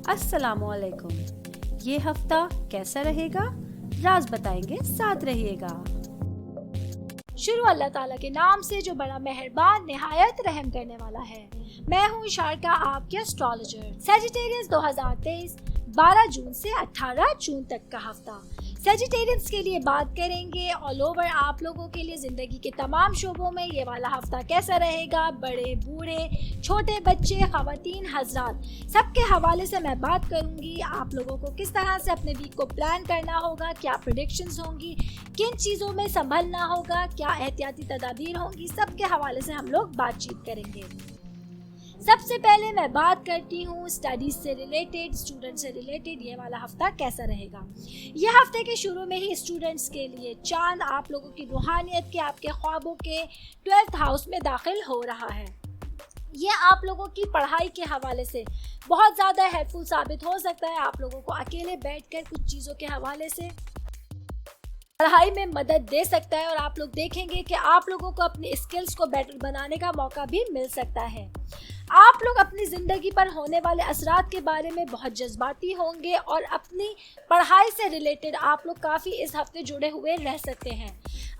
अस्सलाम वालेकुम। ये हफ्ता कैसा रहेगा, राज बताएंगे, साथ रहिएगा। शुरू अल्लाह ताला के नाम से जो बड़ा मेहरबान निहायत रहम करने वाला है। मैं हूँ इशारका, आपके एस्ट्रोलॉजर। सेजिटेरियंस 2023 12 जून से 18 जून तक का हफ्ता सेजिटेरियंस के लिए बात करेंगे। ऑल ओवर आप लोगों के लिए जिंदगी के तमाम शोबों में ये वाला हफ्ता कैसा रहेगा। बड़े बूढ़े छोटे बच्चे खवातीन हजरात सबके हवाले से मैं बात करूंगी। आप लोगों को किस तरह से अपने वीक को प्लान करना होगा, क्या प्रेडिक्शंस होंगी, किन चीज़ों में संभलना होगा, क्या एहतियाती तदाबीर होंगी, सबके हवाले से हम लोग बातचीत करेंगे। सबसे पहले मैं बात करती हूँ स्टडीज से रिलेटेड, स्टूडेंट से रिलेटेड ये वाला हफ्ता कैसा रहेगा। ये हफ्ते के शुरू में ही स्टूडेंट्स के लिए चांद आप लोगों की रूहानियत के, आपके ख्वाबों के 12th हाउस में दाखिल हो रहा है। ये आप लोगों की पढ़ाई के हवाले से बहुत ज़्यादा हेल्पफुल साबित हो सकता है। आप लोगों को अकेले बैठकर कुछ चीज़ों के हवाले से पढ़ाई में मदद दे सकता है और आप लोग देखेंगे कि आप लोगों को अपनी स्किल्स को बेटर बनाने का मौका भी मिल सकता है। आप लोग अपनी ज़िंदगी पर होने वाले असरात के बारे में बहुत जज्बाती होंगे और अपनी पढ़ाई से रिलेटेड आप लोग काफ़ी इस हफ्ते जुड़े हुए रह सकते हैं।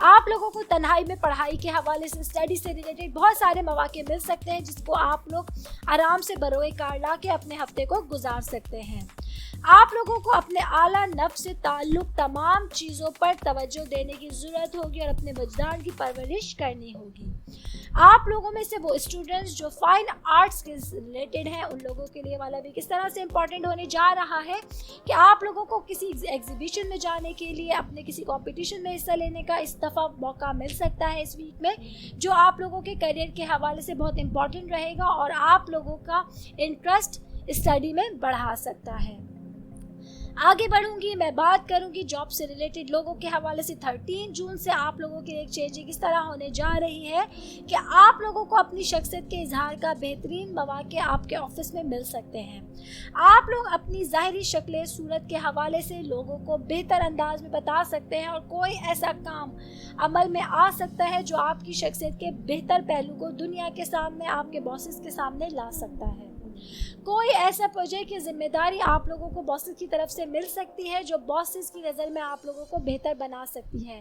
आप लोगों को तन्हाई में पढ़ाई के हवाले से, स्टडी से रिलेटेड बहुत सारे मौके मिल सकते हैं जिसको आप लोग आराम से बरोए कार ला के अपने हफ्ते को गुजार सकते हैं। आप लोगों को अपने आला नफ्स से ताल्लुक तमाम चीज़ों पर तवज्जो देने की ज़रूरत होगी और अपने वजदान की परवरिश करनी होगी। आप लोगों में से वो स्टूडेंट्स जो फाइन आर्ट्स के रिलेटेड हैं, उन लोगों के लिए वाला वीक इस तरह से इम्पॉर्टेंट होने जा रहा है कि आप लोगों को किसी एग्जीबिशन में जाने के लिए, अपने किसी कंपटीशन में हिस्सा लेने का इस दफ़ा मौका मिल सकता है इस वीक में, जो आप लोगों के करियर के हवाले से बहुत इम्पॉर्टेंट रहेगा और आप लोगों का इंटरेस्ट स्टडी में बढ़ा सकता है। आगे बढ़ूंगी, मैं बात करूंगी जॉब से रिलेटेड लोगों के हवाले से। 13 जून से आप लोगों के एक चेंजिंग इस तरह होने जा रही है कि आप लोगों को अपनी शख्सियत के इजहार का बेहतरीन मौके आपके ऑफिस में मिल सकते हैं। आप लोग अपनी ज़ाहिरी शक्ल सूरत के हवाले से लोगों को बेहतर अंदाज में बता सकते हैं और कोई ऐसा काम अमल में आ सकता है जो आपकी शख्सियत के बेहतर पहलू को दुनिया के सामने, आपके बॉसेस के सामने ला सकता है। कोई ऐसा प्रोजेक्ट की जिम्मेदारी आप लोगों को बॉसेस की तरफ से मिल सकती है जो बॉसेस की नज़र में आप लोगों को बेहतर बना सकती है।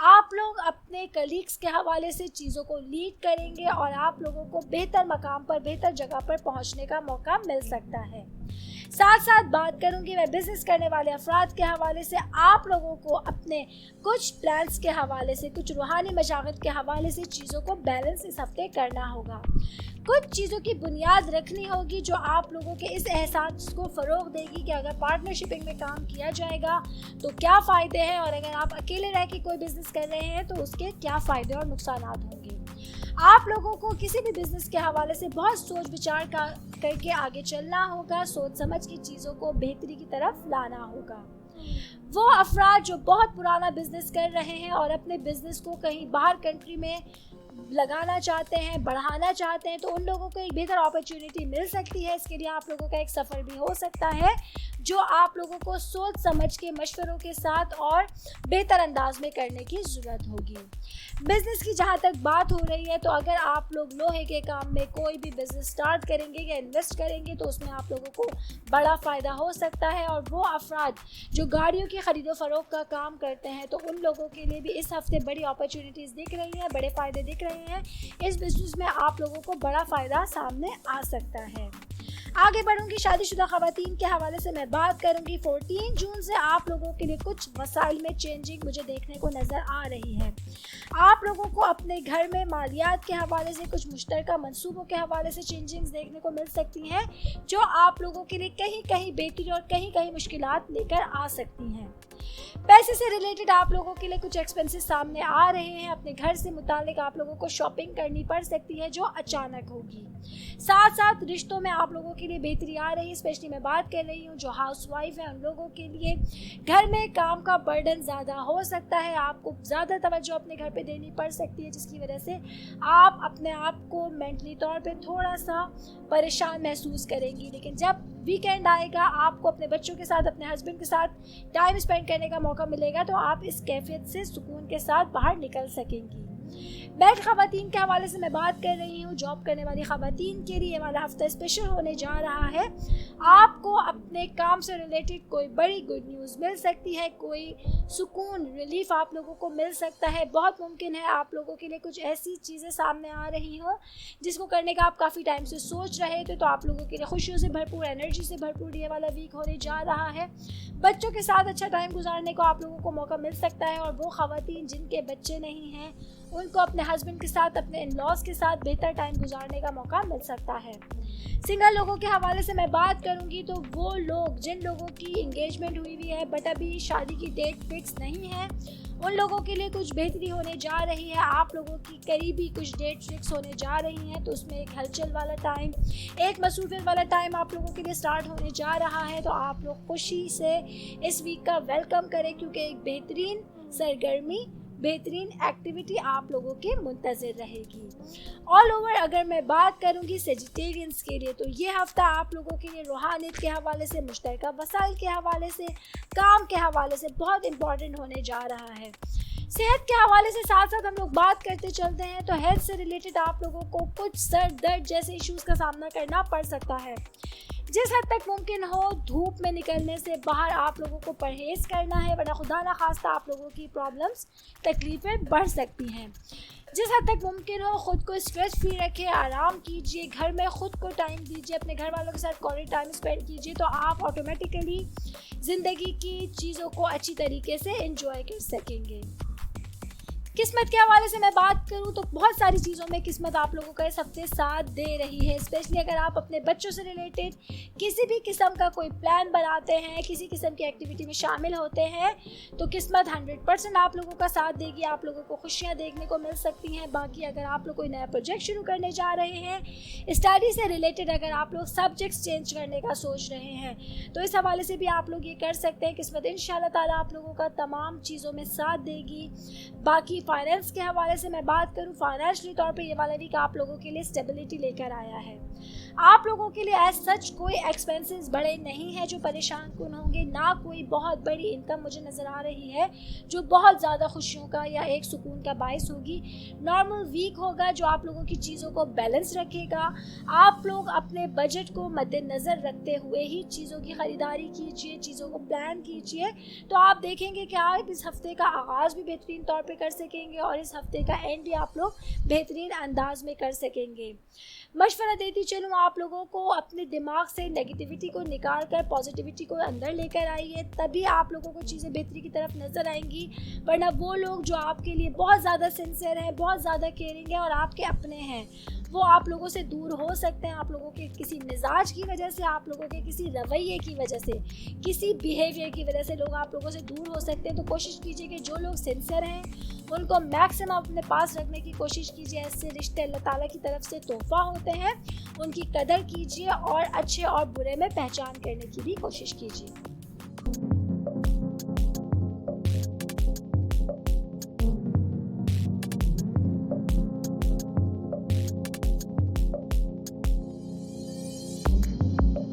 आप लोग अपने कलीग्स के हवाले से चीज़ों को लीड करेंगे और आप लोगों को बेहतर मकाम पर, बेहतर जगह पर पहुंचने का मौका मिल सकता है। साथ साथ बात करूंगी मैं बिजनेस करने वाले अफराद के हवाले से। आप लोगों को अपने कुछ प्लान्स के हवाले से, कुछ रूहानी मशागत के हवाले से चीज़ों को बैलेंस इस हफ्ते करना होगा। कुछ चीज़ों की बुनियाद रखनी होगी जो आप लोगों के इस एहसास को फ़रोग देगी कि अगर पार्टनरशिपिंग में काम किया जाएगा तो क्या फ़ायदे हैं और अगर आप अकेले रह के कोई बिज़नेस कर रहे हैं तो उसके क्या फ़ायदे और नुकसान होंगे। आप लोगों को किसी भी बिज़नेस के हवाले से बहुत सोच विचार करके आगे चलना होगा। सोच समझ के चीज़ों को बेहतरी की तरफ लाना होगा। वो अफराद जो बहुत पुराना बिज़नेस कर रहे हैं और अपने बिज़नेस को कहीं बाहर कंट्री में लगाना चाहते हैं, बढ़ाना चाहते हैं, तो उन लोगों को एक बेहतर अपॉर्चुनिटी मिल सकती है। इसके लिए आप लोगों का एक सफ़र भी हो सकता है जो आप लोगों को सोच समझ के, मशवरों के साथ और बेहतर अंदाज में करने की ज़रूरत होगी। बिज़नेस की जहाँ तक बात हो रही है तो अगर आप लोग लोहे के काम में कोई भी बिज़नेस स्टार्ट करेंगे या इन्वेस्ट करेंगे तो उसमें आप लोगों को बड़ा फ़ायदा हो सकता है। और वो अफराद जो गाड़ियों की ख़रीदो फ़रोख्त का काम करते हैं तो उन लोगों के लिए भी इस हफ्ते बड़ी अपॉर्चुनिटीज़ दिख रही हैं, बड़े फ़ायदे दिख रहे हैं। इस बिज़नेस में आप लोगों को बड़ा फ़ायदा सामने आ सकता है। आगे बढ़ूंगी, शादीशुदा ख़वातीन के हवाले से मैं बात करूंगी। 14 जून से आप लोगों के लिए कुछ मसाइल में चेंजिंग मुझे देखने को नज़र आ रही है। आप लोगों को अपने घर में मालियात के हवाले से, कुछ मुश्तरका मंसूबों के हवाले से चेंजिंग्स देखने को मिल सकती हैं जो आप लोगों के लिए कहीं कहीं बेहतरी और कहीं कहीं मुश्किलात लेकर आ सकती हैं। पैसे से रिलेटेड आप लोगों के लिए कुछ एक्सपेंसेस सामने आ रहे हैं। अपने घर से मुतालिक आप लोगों को शॉपिंग करनी पड़ सकती है जो अचानक होगी। साथ साथ रिश्तों में आप लोगों के लिए बेहतरी आ रही है। स्पेशली मैं बात कर रही हूँ जो हाउस वाइफ है, उन लोगों के लिए घर में काम का बर्डन ज़्यादा हो सकता है। आपको ज़्यादा तवज्जो अपने घर पे देनी पड़ सकती है जिसकी वजह से आप अपने आप को मेंटली तौर पे थोड़ा सा परेशान महसूस करेंगी। लेकिन जब वीकेंड आएगा, आपको अपने बच्चों के साथ, अपने हस्बैंड के साथ टाइम स्पेंड करने का मौका मिलेगा तो आप इस कैफियत से सुकून के साथ बाहर निकल सकेंगी। बैठ ख़वातीन के हवाले से मैं बात कर रही हूँ। जॉब करने वाली ख़वातीन के लिए ये वाला हफ्ता स्पेशल होने जा रहा है। آپ کو اپنے کام سے ریلیٹڈ کوئی بڑی گڈ نیوز مل سکتی ہے, کوئی سکون ریلیف آپ لوگوں کو مل سکتا ہے. بہت ممکن ہے آپ لوگوں کے لیے کچھ ایسی چیزیں سامنے آ رہی ہوں جس کو کرنے کا آپ کافی ٹائم سے سوچ رہے تھے. تو آپ لوگوں کے لیے خوشیوں سے بھرپور, انرجی سے بھرپور یہ والا ویک ہونے جا رہا ہے. بچوں کے ساتھ اچھا ٹائم گزارنے کو آپ لوگوں کو موقع مل سکتا ہے, اور وہ خواتین جن کے بچے نہیں ہیں ان کو اپنے ہسبینڈ کے ساتھ, اپنے ان لاز کے ساتھ بہتر ٹائم گزارنے کا موقع مل سکتا ہے. سنگل لوگوں کے حوالے سے میں بات کروں گی تو وہ لوگ جن لوگوں کی انگیجمنٹ ہوئی ہے بٹ ابھی شادی کی ڈیٹ فکس نہیں ہے, ان لوگوں کے لیے کچھ بہتری ہونے جا رہی ہے. آپ لوگوں کی قریبی کچھ ڈیٹ فکس ہونے جا رہی ہیں, تو اس میں ایک ہلچل والا ٹائم, ایک مصروفیت والا ٹائم آپ لوگوں کے لیے سٹارٹ ہونے جا رہا ہے. تو آپ لوگ خوشی سے اس ویک کا ویلکم کریں, کیونکہ ایک بہترین سرگرمی, بہترین ایکٹیویٹی آپ لوگوں کے منتظر رہے گی. آل اوور اگر میں بات کروں گی سیجیٹیرینز کے لیے, تو یہ ہفتہ آپ لوگوں کے لیے روحانیت کے حوالے سے, مشترکہ وسائل کے حوالے سے, کام کے حوالے سے بہت امپورٹنٹ ہونے جا رہا ہے. صحت کے حوالے سے ساتھ ساتھ ہم لوگ بات کرتے چلتے ہیں تو ہیلتھ سے ریلیٹڈ آپ لوگوں کو کچھ سر درد جیسے ایشوز کا سامنا کرنا پڑ سکتا ہے. جس حد تک ممکن ہو دھوپ میں نکلنے سے باہر آپ لوگوں کو پرہیز کرنا ہے, ورنہ خدا نخواستہ آپ لوگوں کی پرابلمس, تکلیفیں بڑھ سکتی ہیں. جس حد تک ممکن ہو خود کو اسٹریس فری رکھیں, آرام کیجیے, گھر میں خود کو ٹائم دیجیے, اپنے گھر والوں کے ساتھ کوالٹی ٹائم اسپینڈ کیجیے, تو آپ آٹومیٹیکلی زندگی کی چیزوں کو اچھی طریقے سے انجوائے کر سکیں گے. قسمت کے حوالے سے میں بات کروں تو بہت ساری چیزوں میں قسمت آپ لوگوں کا اس ہفتے ساتھ دے رہی ہے. اسپیشلی اگر آپ اپنے بچوں سے ریلیٹڈ کسی بھی قسم کا کوئی پلان بناتے ہیں, کسی قسم کی ایکٹیویٹی میں شامل ہوتے ہیں, تو قسمت 100% آپ لوگوں کا ساتھ دے گی. آپ لوگوں کو خوشیاں دیکھنے کو مل سکتی ہیں. باقی اگر آپ لوگ کوئی نیا پروجیکٹ شروع کرنے جا رہے ہیں, اسٹڈی سے ریلیٹڈ اگر آپ لوگ سبجیکٹس چینج کرنے کا سوچ رہے ہیں, تو اس حوالے سے بھی آپ لوگ یہ کر سکتے ہیں. قسمت انشاءاللہ تعالیٰ آپ لوگوں کا تمام چیزوں میں ساتھ دے گی. باقی فائنینس کے حوالے سے میں بات کروں, فائنینشلی طور پہ یہ والا ویک آپ لوگوں کے لیے اسٹیبلٹی لے کر آیا ہے. آپ لوگوں کے لیے ایز سچ کوئی ایکسپینسز بڑے نہیں ہیں جو پریشان کن ہوں گے, نہ کوئی بہت بڑی انکم مجھے نظر آ رہی ہے جو بہت زیادہ خوشیوں کا یا ایک سکون کا باعث ہوگی. نارمل ویک ہوگا جو آپ لوگوں کی چیزوں کو بیلنس رکھے گا. آپ لوگ اپنے بجٹ کو مد نظر رکھتے ہوئے ہی چیزوں کی خریداری کیجیے, چیزوں کو پلان کیجیے, تو آپ دیکھیں گے کہ آپ اس ہفتے کا آغاز بھی بہترین طور پہ کر سکیں گے, اور اس ہفتے کا اینڈ بھی آپ لوگ بہترین انداز میں کر سکیں گے. مشورہ دیتی چلوں آپ لوگوں کو, اپنے دماغ سے نیگیٹیوٹی کو نکال کر پازیٹیوٹی کو اندر لے کر آئیے, تبھی آپ لوگوں کو چیزیں بہتری کی طرف نظر آئیں گی. ورنہ وہ لوگ جو آپ کے لیے بہت زیادہ سنسیئر ہیں, بہت زیادہ کیئرنگ ہیں اور آپ کے اپنے ہیں, وہ آپ لوگوں سے دور ہو سکتے ہیں. آپ لوگوں کے کسی مزاج کی وجہ سے, آپ لوگوں کے کسی رویے کی وجہ سے, کسی بیہیویئر کی وجہ سے لوگ آپ لوگوں سے دور ہو سکتے ہیں. تو کوشش کیجیے کہ جو لوگ سنسیئر ہیں ان کو میکسیمم اپنے پاس رکھنے کی کوشش کیجیے. ایسے رشتے اللہ تعالیٰ کی طرف سے تحفہ ہوتے ہیں, ان کی قدر کیجیے اور اچھے اور برے میں پہچان کرنے کی بھی کوشش کیجیے.